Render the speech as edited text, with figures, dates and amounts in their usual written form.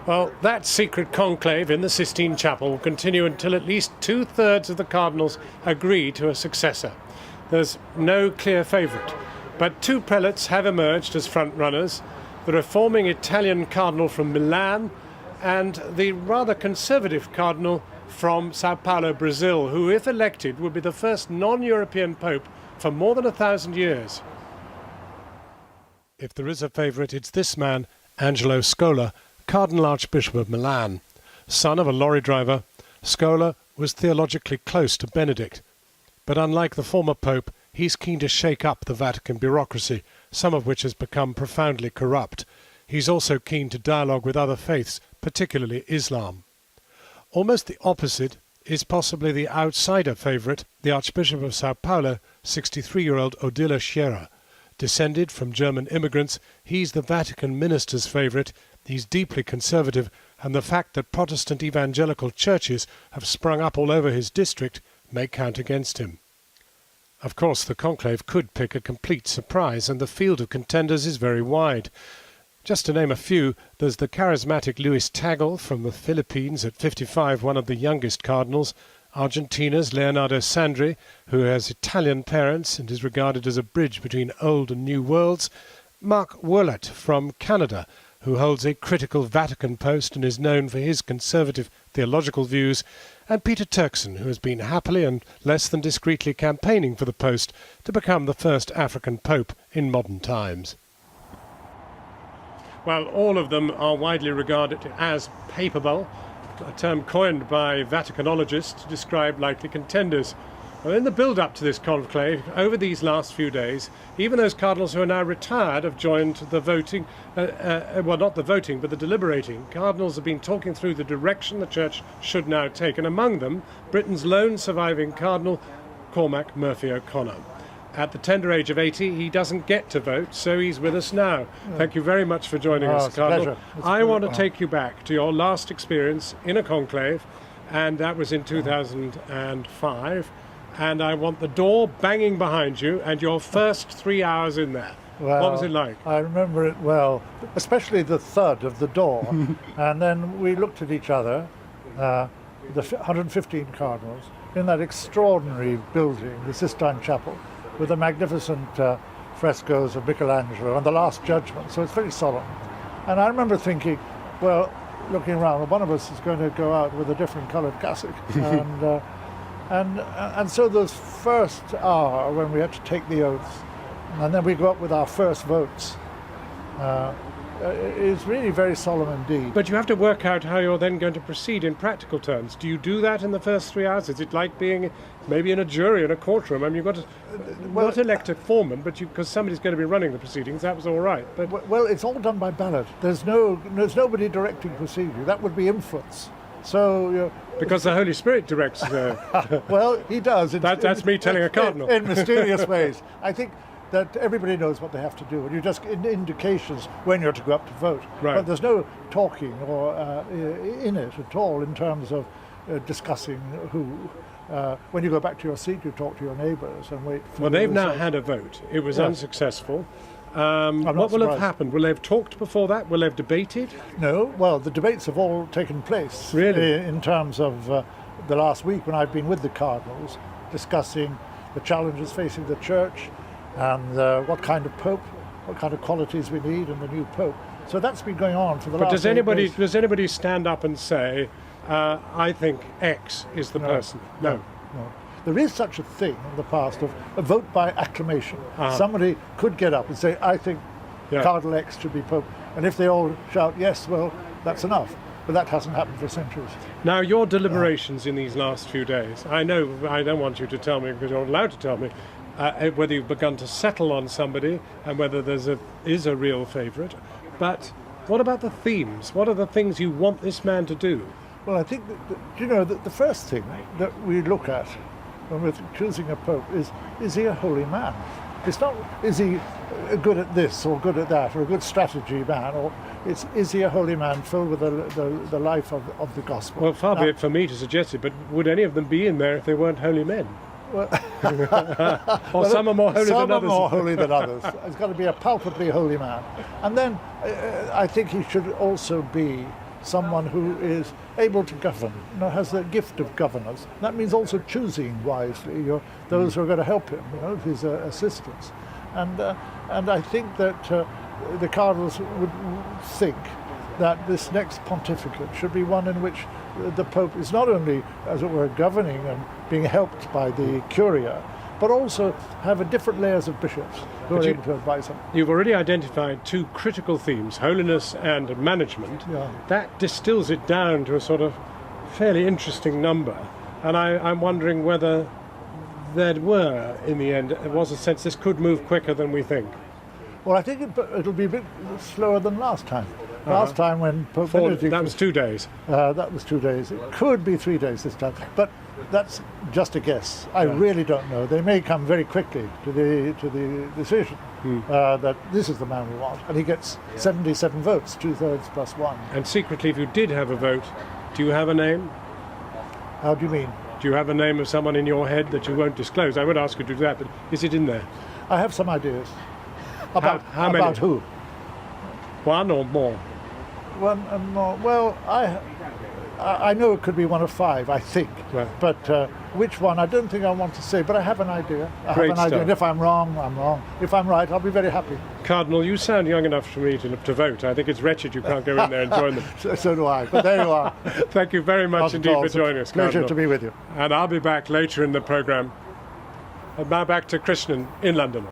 Well, that secret conclave in the Sistine Chapel will continue until at least two-thirds of the cardinals agree to a successor. There's no clear favourite, but two prelates have emerged as frontrunners: the reforming Italian cardinal from Milan and the rather conservative cardinal from Sao Paulo, Brazil, who, if elected, would be the first non-European pope for more than 1,000 years. If there is a favourite, it's this man, Angelo Scola, Cardinal Archbishop of Milan. Son of a lorry driver, Scola was theologically close to Benedict. But unlike the former pope, he's keen to shake up the Vatican bureaucracy, some of which has become profoundly corrupt. He's also keen to dialogue with other faiths, particularly Islam. Almost the opposite is possibly the outsider favourite, the Archbishop of Sao Paulo, 63-year-old Odilo Sierra. Descended from German immigrants, he's the Vatican minister's favourite. He's deeply conservative, and the fact that Protestant evangelical churches have sprung up all over his district may count against him. Of course, the conclave could pick a complete surprise, and the field of contenders is very wide. Just to name a few, there's the charismatic Luis Tagle from the Philippines at 55, one of the youngest cardinals; Argentina's Leonardo Sandri, who has Italian parents and is regarded as a bridge between old and new worlds; Mark Willett from Canada, who holds a critical Vatican post and is known for his conservative theological views; and Peter Turkson, who has been happily and less than discreetly campaigning for the post to become the first African pope in modern times. Well, all of them are widely regarded as papal, a term coined by Vaticanologists to describe likely contenders. Well, in the build-up to this conclave, over these last few days, even those cardinals who are now retired have joined the voting, well, not the voting, but the deliberating. Cardinals have been talking through the direction the Church should now take, and among them, Britain's lone surviving cardinal, Cormac Murphy O'Connor. At the tender age of 80, he doesn't get to vote, so he's with us now. Thank you very much for joining us, Cardinal. I want to take you back to your last experience in a conclave, and that was in 2005. And I want the door banging behind you and your first 3 hours in there. Well, what was it like? I remember it well, especially the thud of the door. And then we looked at each other, the 115 cardinals, in that extraordinary building, the Sistine Chapel, with the magnificent frescoes of Michelangelo and the Last Judgment. So it's very solemn. And I remember thinking, well, looking around, one of us is going to go out with a different coloured cassock. And so this first hour when we had to take the oaths, and then we go up with our first votes, is really very solemn indeed. But you have to work out how you're then going to proceed in practical terms. Do you do that in the first 3 hours? Is it like being maybe in a jury in a courtroom? I mean, you've got to not elect a foreman, but because somebody's going to be running the proceedings, that was all right. But well, it's all done by ballot. There's nobody directing procedure. That would be influence. So because the Holy Spirit directs. Well, he does. That's me telling a cardinal. In mysterious ways. I think that everybody knows what they have to do, and you just indications when you're to go up to vote. Right. But there's no talking or in it at all in terms of discussing who. When you go back to your seat, you talk to your neighbours and wait for. Well, they've now had a vote. It was unsuccessful. What will have happened? Will they have talked before that? Will they have debated? No. Well, the debates have all taken place. Really? In terms of the last week when I've been with the cardinals discussing the challenges facing the Church and what kind of pope, what kind of qualities we need in the new pope. So that's been going on for the last. But does anybody stand up and say, I think X is the person? No. There is such a thing in the past of a vote by acclamation. Somebody could get up and say, I think Cardinal X should be Pope. And if they all shout yes, well, that's enough. But that hasn't happened for centuries. Now, your deliberations in these last few days, I know I don't want you to tell me, because you're not allowed to tell me, whether you've begun to settle on somebody and whether there is a real favourite. But what about the themes? What are the things you want this man to do? Well, I think that the first thing that we look at when we're choosing a pope is he a holy man? It's not, is he good at this or good at that, or a good strategy man, or is he a holy man filled with the life of the gospel? Well, far be it for me to suggest it, but would any of them be in there if they weren't holy men? Well, or some are more holy than others. Some are more holy than others. It's got to be a palpably holy man. And then I think he should also be someone who is able to govern, has the gift of governance. That means also choosing wisely those who are going to help him, his assistants. And I think that the cardinals would think that this next pontificate should be one in which the Pope is not only, as it were, governing and being helped by the Curia, but also have a different layers of bishops who are able to advise him. You've already identified two critical themes, holiness and management. Yeah. That distills it down to a sort of fairly interesting number. And I'm wondering whether there were, in the end, there was a sense this could move quicker than we think. Well, I think it'll be a bit slower than last time. Last time when Pope Benedict... That was 2 days. That was 2 days. It could be 3 days this time. But that's just a guess. I really don't know. They may come very quickly to the decision that this is the man we want. And he gets 77 votes, 2/3 plus 1. And secretly, if you did have a vote, do you have a name? How do you mean? Do you have a name of someone in your head that you won't disclose? I would ask you to do that, but is it in there? I have some ideas. About how many? About who? One or more? One and more. Well, I know it could be one of 5, I think. Right. But which one, I don't think I want to say, but I have an idea. Great idea. stuff. And if I'm wrong, I'm wrong. If I'm right, I'll be very happy. Cardinal, you sound young enough for me to vote. I think it's wretched you can't go in there and join them. So do I, but there you are. Thank you very much indeed for joining us, Pleasure Cardinal. to be with you. And I'll be back later in the programme. And now back to Krishnan in London.